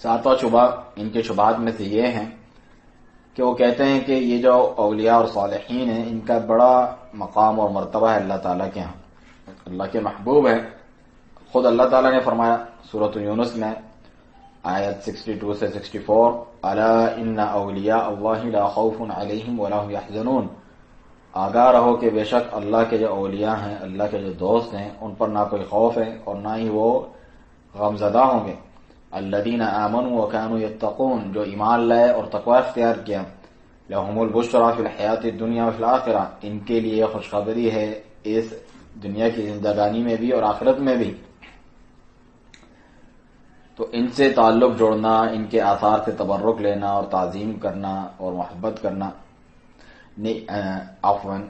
ساتواں شبہ ان کے شبہات میں سے یہ ہیں کہ وہ کہتے ہیں کہ یہ جو اولیاء اور صالحین ہیں ان کا بڑا مقام اور مرتبہ ہے اللہ تعالیٰ کے ہاں، اللہ کے محبوب ہے۔ خود اللہ تعالیٰ نے فرمایا سورۃ یونس میں آیت 62 سے 64، الا ان اولیاء اللہ لا خوف علیہم ولا هم یحزنون، آگاہ رہو کہ بے شک اللہ کے جو اولیاء ہیں، اللہ کے جو دوست ہیں، ان پر نہ کوئی خوف ہے اور نہ ہی وہ غمزدہ ہوں گے۔ الذین آمنوا وکانوا یتقون، جو ایمان لائے اور تقوی اختیار کیا، لہم البشری فی الحیات الدنیا وفی الآخرہ، ان کے لیے خوشخبری ہے اس دنیا کی زندگانی میں بھی اور آخرت میں بھی۔ تو ان سے تعلق جوڑنا، ان کے آثار سے تبرک لینا اور تعظیم کرنا اور محبت کرنا، عفواً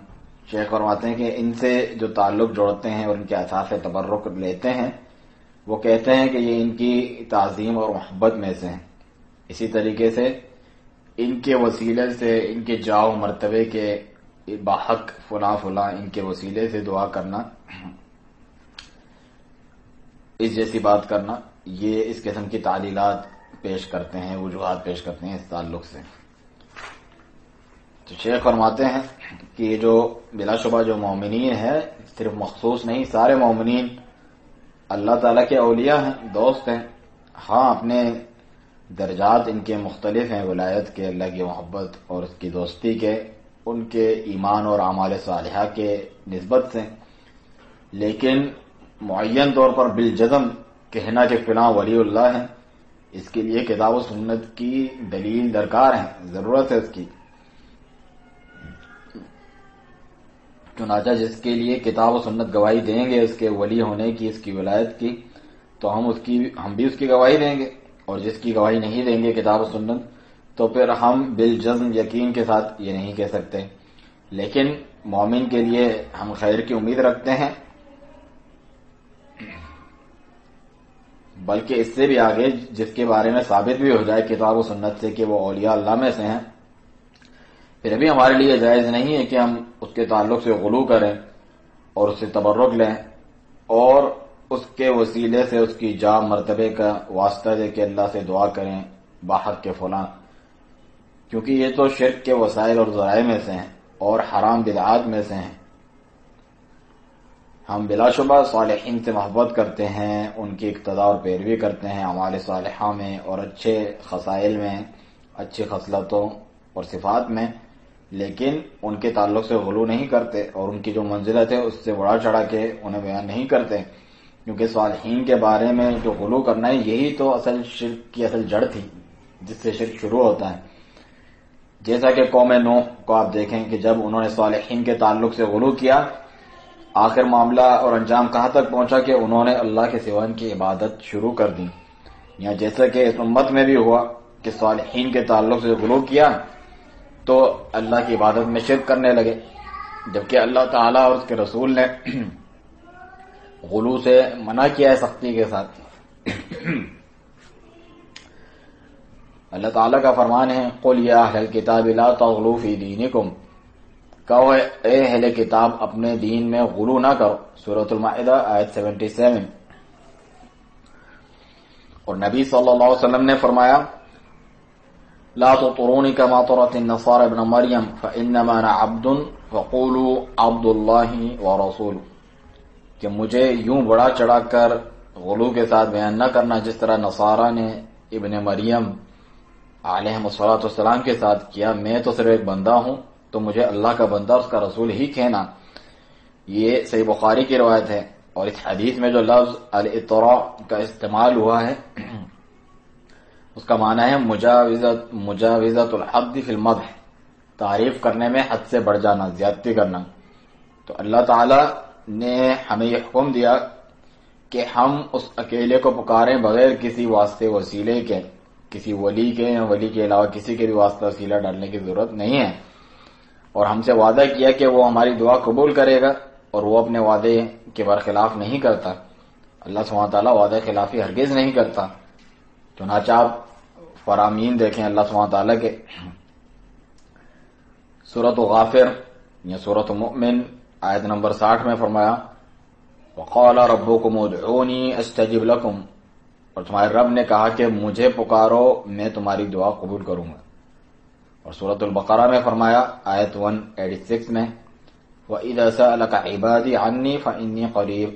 شیخ فرماتے ہیں کہ ان سے جو تعلق جوڑتے ہیں اور ان کے آثار سے تبرک لیتے ہیں، وہ کہتے ہیں کہ یہ ان کی تعظیم اور محبت میں سے ہیں۔ اسی طریقے سے ان کے وسیلے سے، ان کے جاہ و مرتبے کے باحق فلاں فلاں، ان کے وسیلے سے دعا کرنا، اس جیسی بات کرنا، یہ اس قسم کی تعلیلات پیش کرتے ہیں، وجوہات پیش کرتے ہیں اس تعلق سے۔ تو شیخ فرماتے ہیں کہ یہ جو بلا شبہ جو مومنین ہے، صرف مخصوص نہیں، سارے مومنین اللہ تعالیٰ کے اولیاء ہیں، دوست ہیں۔ ہاں اپنے درجات ان کے مختلف ہیں، ولایت کے، اللہ کی محبت اور اس کی دوستی کے، ان کے ایمان اور اعمال صالحہ کے نسبت سے، لیکن معین طور پر بالجزم کہنا کہ فلاں ولی اللہ ہے، اس کے لیے کتاب و سنت کی دلیل درکار ہے، ضرورت ہے اس کی۔ چنانچہ جس کے لیے کتاب و سنت گواہی دیں گے اس کے ولی ہونے کی، اس کی ولایت کی، تو ہم بھی اس کی گواہی دیں گے، اور جس کی گواہی نہیں دیں گے کتاب و سنت، تو پھر ہم بالجزم یقین کے ساتھ یہ نہیں کہہ سکتے۔ لیکن مومن کے لیے ہم خیر کی امید رکھتے ہیں، بلکہ اس سے بھی آگے جس کے بارے میں ثابت بھی ہو جائے کتاب و سنت سے کہ وہ اولیاء اللہ میں سے ہیں، پھر بھی ہمارے لیے جائز نہیں ہے کہ ہم اس کے تعلق سے غلو کریں اور اس سے تبرک لیں اور اس کے وسیلے سے اس کی جاہ مرتبے کا واسطہ دے کے اللہ سے دعا کریں باحق کے فلاں، کیونکہ یہ تو شرک کے وسائل اور ذرائع میں سے ہیں اور حرام بدعات میں سے ہیں۔ ہم بلا شبہ صالحین سے محبت کرتے ہیں، ان کی اقتداء اور پیروی کرتے ہیں اعمال صالحہ میں اور اچھے خصائل میں، اچھی خصلتوں اور صفات میں، لیکن ان کے تعلق سے غلو نہیں کرتے اور ان کی جو منزلت ہے اس سے بڑا چڑھا کے انہیں بیان نہیں کرتے، کیونکہ صالحین کے بارے میں جو غلو کرنا ہے یہی تو اصل شرک کی اصل جڑ تھی جس سے شرک شروع ہوتا ہے۔ جیسا کہ قوم نوح کو آپ دیکھیں کہ جب انہوں نے صالحین کے تعلق سے غلو کیا، آخر معاملہ اور انجام کہاں تک پہنچا کہ انہوں نے اللہ کے سوا کی عبادت شروع کر دی۔ یا جیسا کہ اس امت میں بھی ہوا کہ صالحین کے تعلق سے غلو کیا تو اللہ کی عبادت میں شرک کرنے لگے، جبکہ اللہ تعالیٰ اور اس کے رسول نے غلو سے منع کیا ہے سختی کے ساتھ۔ اللہ تعالیٰ کا فرمان ہے قُلْ يَا أَهْلَ الْكِتَابِ لَا تَغْلُوا فِي دِينِكُمْ، کہو اے اہل کتاب اپنے دین میں غلو نہ کرو، سورۃ المائدہ آیت 77۔ اور نبی صلی اللہ علیہ وسلم نے فرمایا لا تطرونی کما طرت النصارى ابن مریم فانما انا عبد فقولوا عبد اللہ ورسول، کہ مجھے یوں بڑا چڑھا کر غلو کے ساتھ بیان نہ کرنا جس طرح نصارہ نے ابن مریم علیہ السلام کے ساتھ کیا، میں تو صرف ایک بندہ ہوں تو مجھے اللہ کا بندہ اس کا رسول ہی کہنا۔ یہ صحیح بخاری کی روایت ہے، اور اس حدیث میں جو لفظ الاطراء کا استعمال ہوا ہے اس کا معنی ہے مجاوزت الحد فی المدح، تعریف کرنے میں حد سے بڑھ جانا، زیادتی کرنا۔ تو اللہ تعالی نے ہمیں یہ حکم دیا کہ ہم اس اکیلے کو پکاریں بغیر کسی واسطے وسیلے کے، کسی ولی کے یا ولی کے علاوہ کسی کے بھی واسطہ وسیلہ ڈالنے کی ضرورت نہیں ہے، اور ہم سے وعدہ کیا کہ وہ ہماری دعا قبول کرے گا اور وہ اپنے وعدے کے برخلاف نہیں کرتا۔ اللہ سبحانہ وتعالی وعدہ خلافی ہرگز نہیں کرتا۔ چنانچہ آپ فرامین دیکھیں اللہ سبحانہ وتعالی کے، سورۃ غافر یا سورۃ مؤمن آیت نمبر 60 میں فرمایا وقال ربکم ادعونی استجب لکم، اور تمہارے رب نے کہا کہ مجھے پکارو میں تمہاری دعا قبول کروں گا۔ اور سورۃ البقرہ میں فرمایا آیت 186 میں وَإِذَا سَأَلَكَ عِبَادِي عَنِّي فَإِنِّي قَرِيبٌ،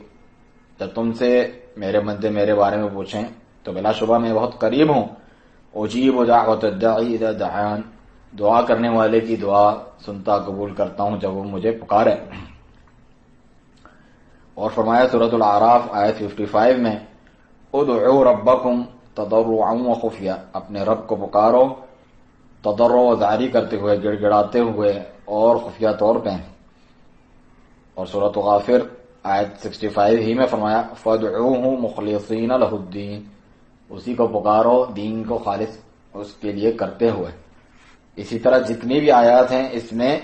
جب تم سے میرے بندے میرے بارے میں پوچھیں تو بلا شبہ میں بہت قریب ہوں، اجیب دعوت الداعی اذا دعان، دعا کرنے والے کی دعا سنتا قبول کرتا ہوں جب وہ مجھے پکارے۔ اور فرمایا سورۃ الاعراف آیت 55 میں ادعوا ربکم تضرعا وخفیا، اپنے رب کو پکارو تضرع و زاری کرتے ہوئے، گڑ گڑاتے ہوئے اور خفیہ طور پہ۔ اور سورۃ غافر آیت 65 ہی میں فرمایا فادعوہ مخلصین لہ الدین، اسی کو پکارو دین کو خالص اس کے لیے کرتے ہوئے۔ اسی طرح جتنی بھی آیات ہیں اس میں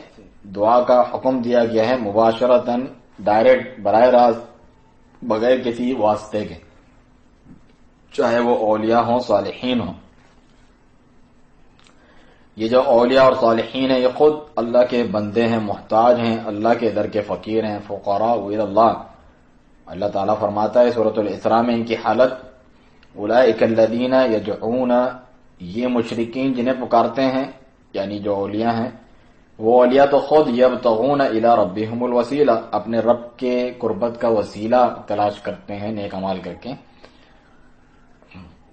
دعا کا حکم دیا گیا ہے مباشرتاً، ڈائریکٹ، براہ راست، بغیر کسی واسطے کے، چاہے وہ اولیاء ہوں صالحین ہوں۔ یہ جو اولیاء اور صالحین ہیں یہ خود اللہ کے بندے ہیں، محتاج ہیں، اللہ کے در کے فقیر ہیں، فقراء الی اللہ۔ اللہ تعالیٰ فرماتا ہے سورۃ الاسراء میں ان کی حالت اولئک الذین یدعون، یہ مشرکین جنہیں پکارتے ہیں یعنی جو اولیاء ہیں، وہ اولیاء تو خود یبتغون الی ربہم الوسیلہ، اپنے رب کے قربت کا وسیلہ تلاش کرتے ہیں نیک اعمال کر کے،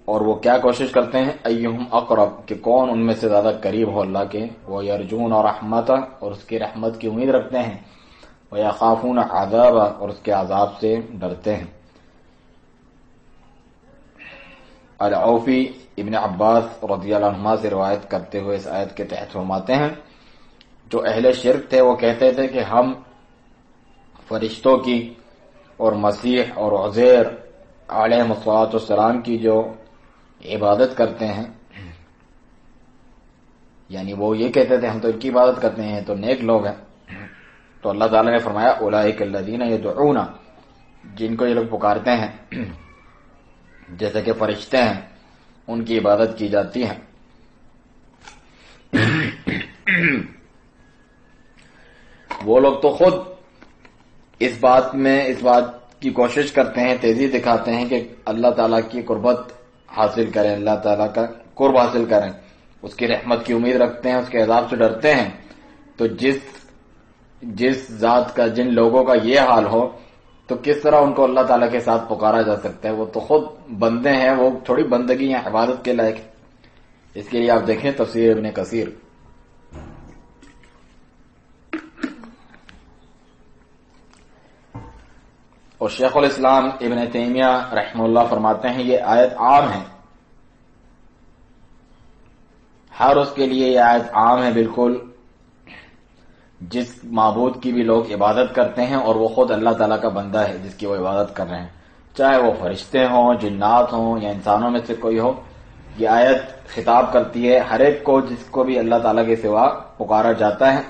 اور وہ کیا کوشش کرتے ہیں ایہم اقرب، کہ کون ان میں سے زیادہ قریب ہو اللہ کے، وہ یرجون رحمتہ، اور اس کی رحمت کی امید رکھتے ہیں، ویخافون عذابہ، اور اس کے عذاب سے ڈرتے ہیں۔ العوفی ابن عباس رضی اللہ عنہما سے روایت کرتے ہوئے اس آیت کے تحت فرماتے ہیں جو اہل شرک تھے وہ کہتے تھے کہ ہم فرشتوں کی اور مسیح اور عزیر علیہ السلام کی جو عبادت کرتے ہیں، یعنی وہ یہ کہتے تھے ہم تو ان کی عبادت کرتے ہیں تو نیک لوگ ہیں، تو اللہ تعالیٰ نے فرمایا اولئک الذین یدعون، جن کو یہ لوگ پکارتے ہیں جیسے کہ فرشتے ہیں ان کی عبادت کی جاتی ہے۔ وہ لوگ تو خود اس بات کی کوشش کرتے ہیں، تیزی دکھاتے ہیں کہ اللہ تعالیٰ کی قربت حاصل کریں، اللہ تعالیٰ کا قرب حاصل کریں، اس کی رحمت کی امید رکھتے ہیں، اس کے عذاب سے ڈرتے ہیں۔ تو جس ذات کا، جن لوگوں کا یہ حال ہو تو کس طرح ان کو اللہ تعالیٰ کے ساتھ پکارا جا سکتا ہے؟ وہ تو خود بندے ہیں، وہ تھوڑی بندگی یا عبادت کے لائق۔ اس کے لیے آپ دیکھیں تفسیر ابن کثیر۔ اور شیخ الاسلام ابن تیمیہ رحمہ اللہ فرماتے ہیں یہ آیت عام ہے، ہر اس کے لیے یہ آیت عام ہے بالکل جس معبود کی بھی لوگ عبادت کرتے ہیں اور وہ خود اللہ تعالیٰ کا بندہ ہے جس کی وہ عبادت کر رہے ہیں، چاہے وہ فرشتے ہوں، جنات ہوں یا انسانوں میں سے کوئی ہو۔ یہ آیت خطاب کرتی ہے ہر ایک کو جس کو بھی اللہ تعالیٰ کے سوا پکارا جاتا ہے،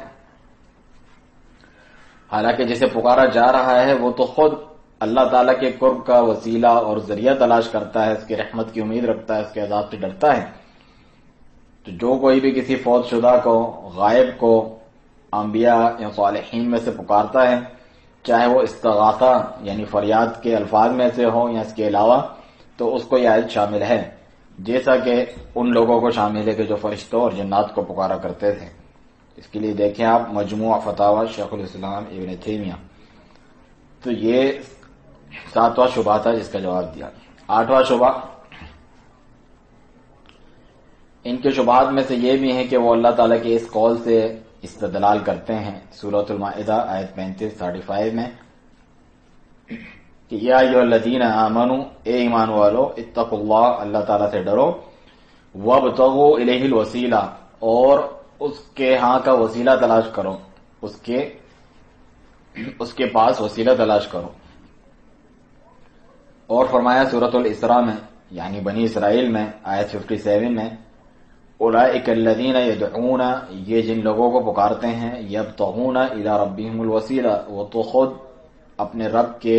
حالانکہ جسے پکارا جا رہا ہے وہ تو خود اللہ تعالیٰ کے قرب کا وسیلہ اور ذریعہ تلاش کرتا ہے، اس کی رحمت کی امید رکھتا ہے، اس کے عذاب سے ڈرتا ہے۔ تو جو کوئی بھی کسی فوت شدہ کو، غائب کو، انبیاء یا صالحین میں سے پکارتا ہے، چاہے وہ استغاثہ یعنی فریاد کے الفاظ میں سے ہو یا اس کے علاوہ، تو اس کو یہ آیت شامل ہے، جیسا کہ ان لوگوں کو شامل ہے کہ جو فرشتوں اور جنات کو پکارا کرتے تھے۔ اس کے لیے دیکھیں آپ مجموع فتاوی شیخ الاسلام ابن تیمیہ۔ تو یہ 7واں شبہ تھا جس کا جواب دیا۔ 8واں شبہ، ان کے شبہات میں سے یہ بھی ہیں کہ وہ اللہ تعالیٰ کے اس قول سے استدلال کرتے ہیں سورۃ المائدہ آیت 35 میں کہ یا ایھا الذین آمنوا، اے ایمان والو، اتقوا اللہ، اللہ تعالیٰ سے ڈرو، وابتغوا الیہ الوسیلہ، اور اس کے ہاں کا وسیلہ تلاش کرو، اس کے پاس وسیلہ تلاش کرو۔ اور فرمایا سورۃ الاسراء میں یعنی بنی اسرائیل میں آیت 57 میں اولئک الذین یدعون، یہ جن لوگوں کو پکارتے ہیں، یبتغون الی ربہم الوسیلہ، وہ تو خود اپنے رب کے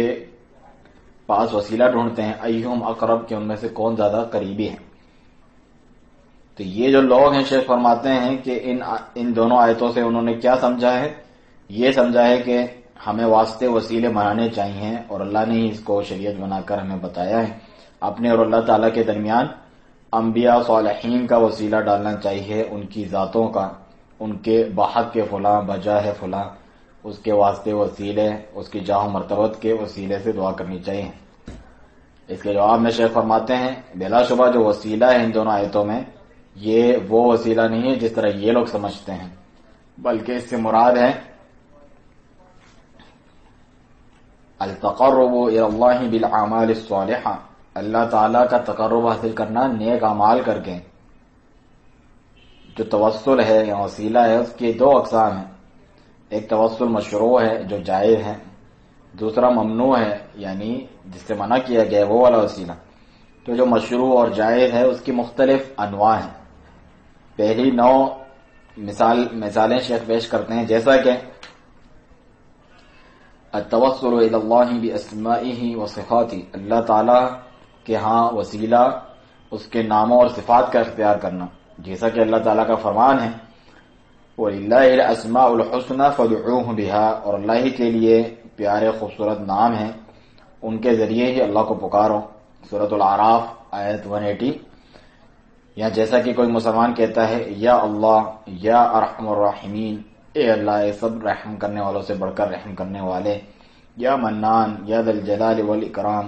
پاس وسیلہ ڈھونڈتے ہیں، ایہم اقرب، کہ ان میں سے کون زیادہ قریبی ہے۔ تو یہ جو لوگ ہیں شیخ فرماتے ہیں کہ ان دونوں آیتوں سے انہوں نے کیا سمجھا ہے؟ یہ سمجھا ہے کہ ہمیں واسطے وسیلے بنانے چاہیے اور اللہ نے ہی اس کو شریعت بنا کر ہمیں بتایا ہے۔ اپنے اور اللہ تعالیٰ کے درمیان انبیاء صالحین کا وسیلہ ڈالنا چاہیے، ان کی ذاتوں کا، ان کے بحق کے فلاں بجاہ فلاں، اس کے واسطے وسیلے، اس کی جاہ و مرتبت کے وسیلے سے دعا کرنی چاہیے۔ اس کے جواب میں شیخ فرماتے ہیں بلا شبہ جو وسیلہ ہے ان دونوں آیتوں میں یہ وہ وسیلہ نہیں ہے جس طرح یہ لوگ سمجھتے ہیں، بلکہ اس سے مراد ہے التقرب الی اللہ بالاعمال الصالحہ، اللہ تعالیٰ کا تقرب حاصل کرنا نیک اعمال کر کے۔ جو توسل ہے یا وسیلہ ہے اس کی دو اقسام ہیں، ایک توسل مشروع ہے جو جائز ہے، دوسرا ممنوع ہے یعنی جس سے منع کیا گیا وہ والا وسیلہ۔ تو جو مشروع اور جائز ہے اس کی مختلف انواع ہیں۔ پہلی نوع مثالیں شیخ پیش کرتے ہیں، جیسا کہ التوسل الی اللہ باسمائہ وصفاتہ، اللہ تعالیٰ کے ہاں وسیلہ اس کے ناموں اور صفات کا اختیار کرنا، جیسا کہ اللہ تعالیٰ کا فرمان ہے وَلِلَّهِ الْأَسْمَاءُ الْحُسْنَى فَادْعُوهُ بِهَا، اور اللہ ہی کے لیے پیارے خوبصورت نام ہیں، ان کے ذریعے ہی اللہ کو پکارو، سورۃ الاعراف آیت 180۔ یا جیسا کہ کوئی مسلمان کہتا ہے یا اللہ یا ارحم الراحمین، اے اللہ اے سب رحم کرنے والوں سے بڑھ کر رحم کرنے والے، یا منان یا ذی الجلال والاکرام،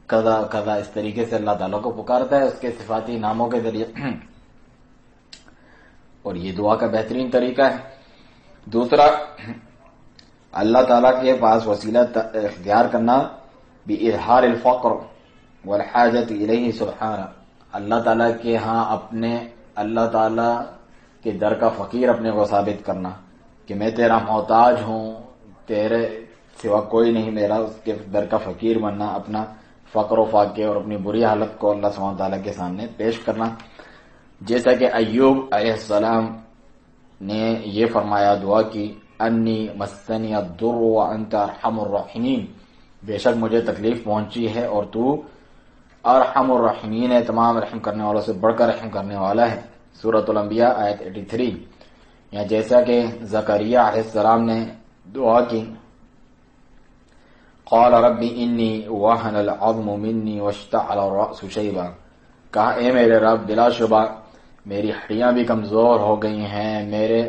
کذا کذا، اس طریقے سے اللہ تعالیٰ کو پکارتا ہے اس کے صفاتی ناموں کے ذریعے، اور یہ دعا کا بہترین طریقہ ہے۔ دوسرا اللہ تعالیٰ کے پاس وسیلہ اختیار کرنا بإظہار الفقر والحاجت الیہ سبحانہ، اللہ تعالیٰ کے ہاں اپنے اللہ تعالیٰ کے در کا فقیر اپنے کو ثابت کرنا کہ میں تیرا محتاج ہوں، تیرے سوا کوئی نہیں، میرا اس کے در کا فقیر بننا، اپنا فقر و فاقے اور اپنی بری حالت کو اللہ سبحانہ تعالیٰ کے سامنے پیش کرنا، جیسا کہ ایوب علیہ السلام نے یہ فرمایا دعا کی انی مسنی الضر وانت ارحم الراحمین، بے شک مجھے تکلیف پہنچی ہے اور تو ارحم الراحمین ہے، تمام رحم کرنے والوں سے بڑھ کر رحم کرنے والا ہے، سورۃ الانبیاء آیت 83۔ یا جیسا کہ زکریا علیہ السلام نے دعا کی قال رب انی وہن العظم منی واشتعل الرأس شیبا، کہا اے میرے رب بلا شبہ میری ہڈیاں بھی کمزور ہو گئی ہیں، میرے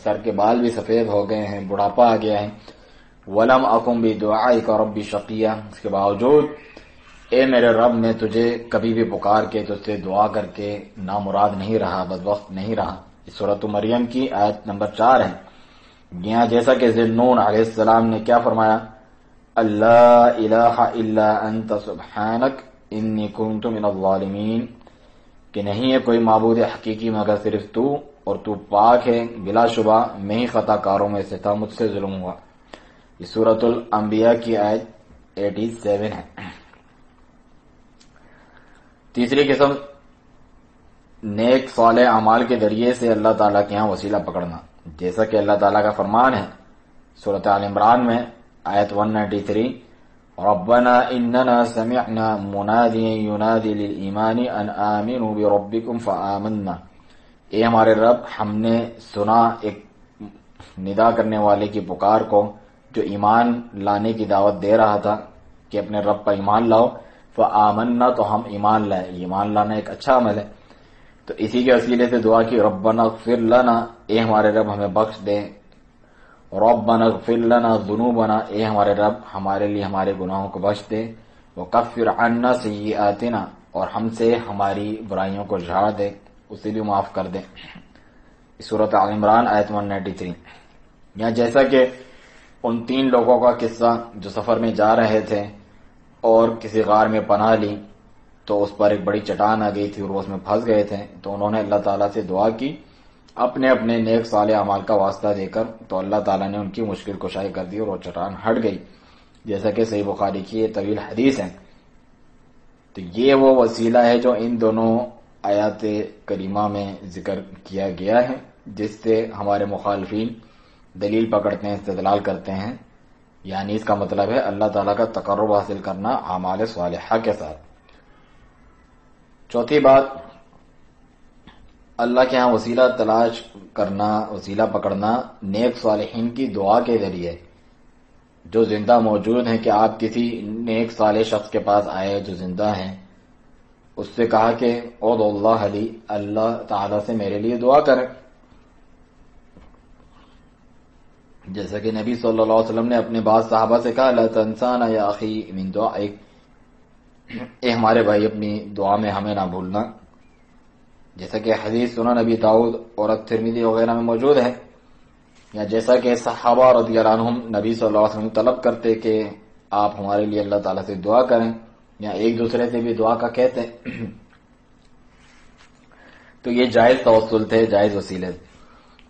سر کے بال بھی سفید ہو گئے ہیں، بڑھاپا آ گیا ہے، ولم اکن بدعائک رب شقیا، اس کے باوجود اے میرے رب میں تجھے کبھی بھی پکار کے تجھ سے دعا کر کے نامراد نہیں رہا، بدبخت نہیں رہا، سورۃ مریم کی آیت نمبر 4 ہے۔ یہاں جیسا کہ ذی-النون علیہ السلام نے کیا فرمایا اللہ الہ الا انت سبحانک انی کنت من الظالمین، کہ نہیں ہے کوئی معبود حقیقی مگر صرف تو، اور تو پاک ہے، بلا شبہ میں ہی خطا کاروں میں سے تھا، مجھ سے ظلم ہوا، یہ سورۃ الانبیاء کی آیت 87 ہے۔ تیسری قسم نیک صالح اعمال کے ذریعے سے اللہ تعالیٰ کے یہاں وسیلہ پکڑنا، جیسا کہ اللہ تعالیٰ کا فرمان ہے سورۃ آل عمران میں آیت 193 ربنا اننا سمعنا منادیا ینادی للایمان ان آمنوا بربکم فآمنا، اے ہمارے رب ہم نے سنا ایک ندا کرنے والے کی پکار کو جو ایمان لانے کی دعوت دے رہا تھا کہ اپنے رب پر ایمان لاؤ، فآمنا تو ہم ایمان لائے، ایمان لانا ایک اچھا عمل ہے، تو اسی کے وسیلے سے دعا کی ربنا اغفر لنا، اے ہمارے رب ہمیں بخش دے، ربنا اغفر لنا ذنوبنا، اے ہمارے رب ہمارے لیے ہمارے گناہوں کو بخش دے، وکفر عنا سیئاتنا، اور ہم سے ہماری برائیوں کو جھاڑ دے، اسے بھی معاف کر دے، سورۃ آل عمران آیت 193۔ یا جیسا کہ ان 3 لوگوں کا قصہ جو سفر میں جا رہے تھے اور کسی غار میں پناہ لی تو اس پر ایک بڑی چٹان آ گئی تھی اور وہ اس میں پھنس گئے تھے، تو انہوں نے اللہ تعالیٰ سے دعا کی اپنے اپنے نیک صالح اعمال کا واسطہ دے کر، تو اللہ تعالیٰ نے ان کی مشکل کشائی کر دی اور وہ چٹان ہٹ گئی، جیسا کہ صحیح بخاری کی یہ طویل حدیث ہے۔ تو یہ وہ وسیلہ ہے جو ان دونوں آیات کریمہ میں ذکر کیا گیا ہے، جس سے ہمارے مخالفین دلیل پکڑتے ہیں، استدلال کرتے ہیں، یعنی اس کا مطلب ہے اللہ تعالیٰ کا تقرب حاصل کرنا اعمال صالحہ کے ساتھ۔ چوتھی بات، اللہ کے ہاں وسیلہ تلاش کرنا، وسیلہ پکڑنا نیک صالحین کی دعا کے ذریعے، جو زندہ موجود ہیں، کہ آپ کسی نیک صالح شخص کے پاس آئے جو زندہ ہیں اس سے کہا کہ ادعو اللہ علی، اللہ تعالیٰ سے میرے لیے دعا کریں. جیسا کہ نبی صلی اللہ علیہ وسلم نے اپنے بعض صحابہ سے کہا لا تنسانا یا اخی من دعائک، اے ہمارے بھائی اپنی دعا میں ہمیں نہ بھولنا. جیسا کہ حدیث سنن نبی داؤد اور ترمذی وغیرہ میں موجود ہے، یا جیسا کہ صحابہ رضی اللہ عنہم نبی صلی اللہ علیہ وسلم طلب کرتے کہ آپ ہمارے لیے اللہ تعالیٰ سے دعا کریں، یا ایک دوسرے سے بھی دعا کا کہتے ہیں. تو یہ جائز توسل تھے، جائز وسیلے.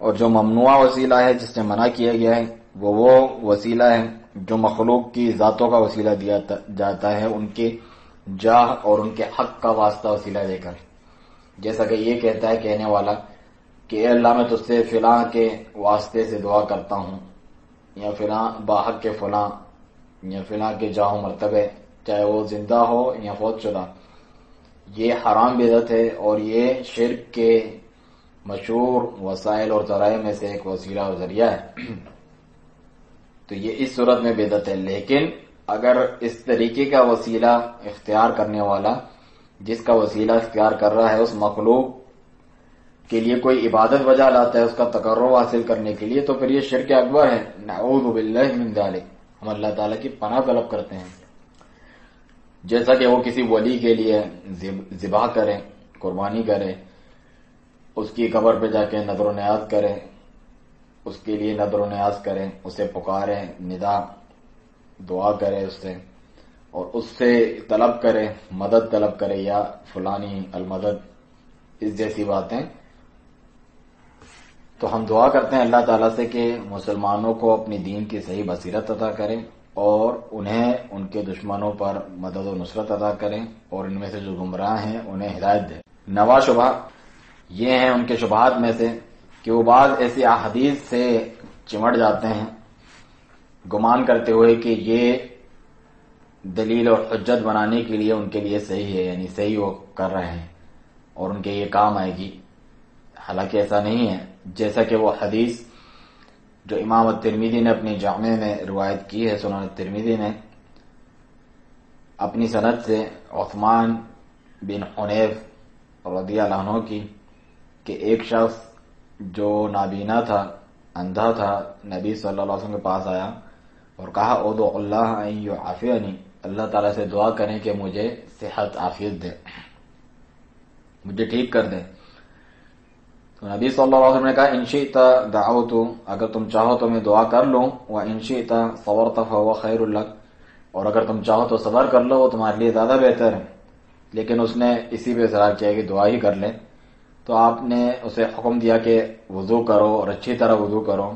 اور جو ممنوع وسیلہ ہے، جس سے منع کیا گیا ہے، وہ وسیلہ ہے جو مخلوق کی ذاتوں کا وسیلہ دیا جاتا ہے، ان کے جاہ اور ان کے حق کا واسطہ وسیلہ دے کر. جیسا کہ یہ کہتا ہے کہنے والا کہ اے اللہ میں تجھ سے فلاں کے واسطے سے دعا کرتا ہوں، یا فلاں باحق کے فلاں، یا فلاں کے جاہ و مرتبے، چاہے وہ زندہ ہو یا فوت شدہ. یہ حرام بدعت ہے، اور یہ شرک کے مشہور وسائل اور ذرائع میں سے ایک وسیلہ اور ذریعہ ہے. تو یہ اس صورت میں بدعت ہے. لیکن اگر اس طریقے کا وسیلہ اختیار کرنے والا، جس کا وسیلہ اختیار کر رہا ہے، اس مخلوق کے لیے کوئی عبادت بجا لاتا ہے اس کا تقرب حاصل کرنے کے لیے، تو پھر یہ شرک اکبر ہے. نعوذ باللہ من ذالک، ہم اللہ تعالیٰ کی پناہ طلب کرتے ہیں. جیسا کہ وہ کسی ولی کے لیے ذبح کریں، قربانی کریں، اس کی قبر پہ جا کے نظر و نیاز کریں، اس کے لیے نظر و نیاز کریں، اسے پکاریں، ندا دعا کرے اس سے، اور اس سے طلب کرے، مدد طلب کرے، یا فلانی المدد، اس جیسی باتیں. تو ہم دعا کرتے ہیں اللہ تعالیٰ سے کہ مسلمانوں کو اپنی دین کی صحیح بصیرت عطا کریں، اور انہیں ان کے دشمنوں پر مدد و نصرت عطا کریں، اور ان میں سے جو گمراہ ہیں انہیں ہدایت دیں. نوا شبہ یہ ہیں ان کے شبہات میں سے کہ وہ بعض ایسی احادیث سے چمٹ جاتے ہیں، گمان کرتے ہوئے کہ یہ دلیل اور حجت بنانے کے لیے ان کے لیے صحیح ہے، یعنی صحیح وہ کر رہے ہیں اور ان کے یہ کام آئے گی. حالانکہ ایسا نہیں ہے. جیسا کہ وہ حدیث جو امام الترمذی نے اپنی جامع میں روایت کی ہے، سنن الترمذی نے اپنی سند سے عثمان بن حنیف رضی اللہ عنہ کی، کہ ایک شخص جو نابینا تھا، اندھا تھا، نبی صلی اللہ علیہ وسلم کے پاس آیا اور کہا ادعو اللہ ان یعافینی، اللہ تعالیٰ سے دعا کریں کہ مجھے صحت عافیت دے، مجھے ٹھیک کر دے. تو نبی صلی اللہ علیہ وسلم نے کہا ان شئت دعوت، اگر تم چاہو تو میں دعا کر لوں، وان شئت صبرت فهو خیر لک، اور اگر تم چاہو تو صبر کر لو، وہ تمہارے لیے زیادہ بہتر ہے. لیکن اس نے اسی پہ اصرار کیا کہ دعا ہی کر لے. تو آپ نے اسے حکم دیا کہ وضو کرو اور اچھی طرح وضو کرو،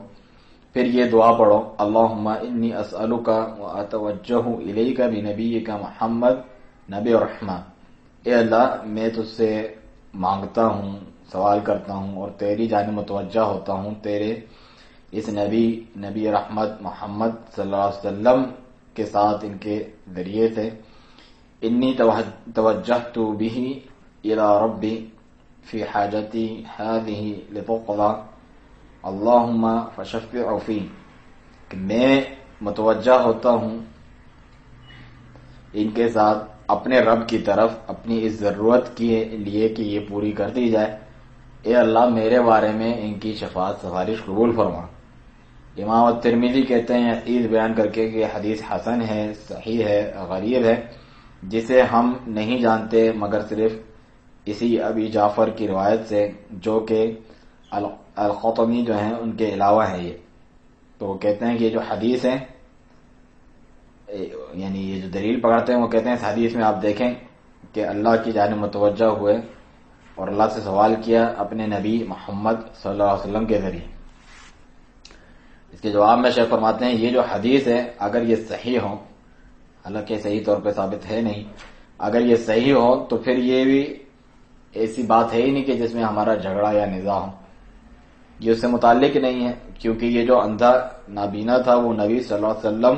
پھر یہ دعا پڑھو اللہم انی اسألک واتوجہ الیک بنبیک محمد نبی رحمہ، اے اللہ میں تجھ سے مانگتا ہوں، سوال کرتا ہوں اور تیری جانب متوجہ ہوتا ہوں تیرے اس نبی رحمت محمد صلی اللہ علیہ وسلم کے ساتھ، ان کے ذریعے سے. انی توجہت بہ الی ربی فی حاجتی هذه لتقضى اللہم فشفع فی، کہ میں متوجہ ہوتا ہوں ان کے ساتھ اپنے رب کی طرف اپنی اس ضرورت کے لیے کہ یہ پوری کر دی جائے. اے اللہ میرے بارے میں ان کی شفاعت سفارش قبول فرما. امام الترمذی کہتے ہیں حدیث بیان کر کے کہ حدیث حسن ہے، صحیح ہے، غریب ہے، جسے ہم نہیں جانتے مگر صرف اسی ابی جعفر کی روایت سے، جو کہ الخطمی جو ہیں ان کے علاوہ ہے. یہ تو وہ کہتے ہیں کہ یہ جو حدیث ہے، یعنی یہ جو دلیل پکڑتے ہیں، وہ کہتے ہیں اس حدیث میں آپ دیکھیں کہ اللہ کی جانب متوجہ ہوئے اور اللہ سے سوال کیا اپنے نبی محمد صلی اللہ علیہ وسلم کے ذریعے. اس کے جواب میں شیخ فرماتے ہیں یہ جو حدیث ہے اگر یہ صحیح ہو، حالانکہ صحیح طور پہ ثابت ہے نہیں، اگر یہ صحیح ہو تو پھر یہ بھی ایسی بات ہے ہی نہیں کہ جس میں ہمارا جھگڑا یا نزاع ہو. یہ اس سے متعلق نہیں ہے، کیونکہ یہ جو اندھا نابینا تھا وہ نبی صلی اللہ علیہ وسلم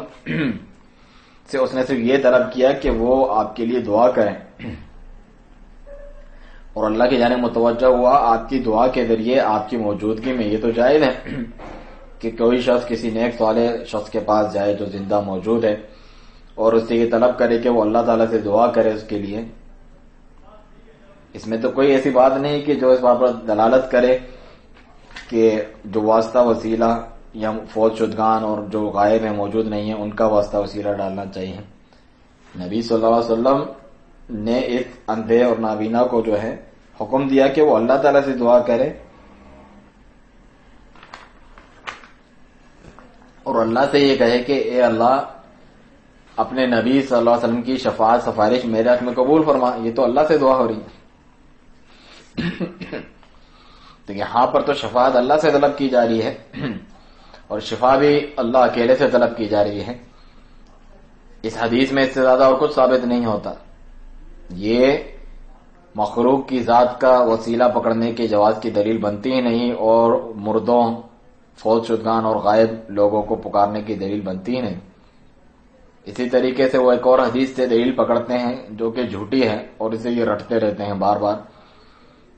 سے اس نے صرف یہ طلب کیا کہ وہ آپ کے لیے دعا کریں، اور اللہ کی جانب متوجہ ہوا آپ کی دعا کے ذریعے آپ کی موجودگی میں. یہ تو جائز ہے کہ کوئی شخص کسی نیک صالح شخص کے پاس جائے جو زندہ موجود ہے اور اس سے یہ طلب کرے کہ وہ اللہ تعالیٰ سے دعا کرے اس کے لیے. اس میں تو کوئی ایسی بات نہیں کہ جو اس بات پر دلالت کرے کہ جو واسطہ وسیلہ یا فوت شدگان اور جو غائب میں موجود نہیں ہیں ان کا واسطہ وسیلہ ڈالنا چاہیے. نبی صلی اللہ علیہ وسلم نے اس اندھے اور نابینا کو جو ہے حکم دیا کہ وہ اللہ تعالیٰ سے دعا کرے اور اللہ سے یہ کہے کہ اے اللہ اپنے نبی صلی اللہ علیہ وسلم کی شفاعت سفارش میرے حق میں قبول فرما. یہ تو اللہ سے دعا ہو رہی ہے. تو یہاں پر تو شفاعت اللہ سے طلب کی جا رہی ہے اور شفا بھی اللہ اکیلے سے طلب کی جا رہی ہے. اس حدیث میں اس سے زیادہ اور کچھ ثابت نہیں ہوتا. یہ مخلوق کی ذات کا وسیلہ پکڑنے کے جواز کی دلیل بنتی ہی نہیں اور مردوں فوت شدگان اور غائب لوگوں کو پکارنے کی دلیل بنتی ہی نہیں. اسی طریقے سے وہ ایک اور حدیث سے دلیل پکڑتے ہیں جو کہ جھوٹی ہے اور اسے یہ رٹتے رہتے ہیں بار بار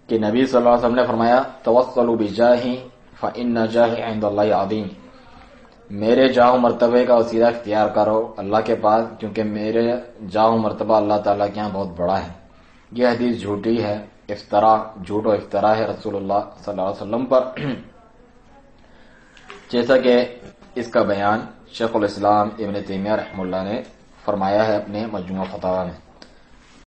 کہ نبی صلی اللہ علیہ وسلم نے فرمایا توسلوا بجاہی فإن جاہی عند اللہ عظیم. میرے جاہ مرتبے کا وسیلہ اختیار کرو اللہ کے پاس کیونکہ میرے جاہ مرتبہ اللہ تعالیٰ کے یہاں بہت بڑا ہے. یہ حدیث جھوٹی ہے، افتراء، جھوٹ و افتراء ہے رسول اللہ صلی اللہ علیہ وسلم پر، جیسا کہ اس کا بیان شیخ الاسلام ابن تیمیہ رحمہ اللہ نے فرمایا ہے اپنے مجموعہ فتاوی میں.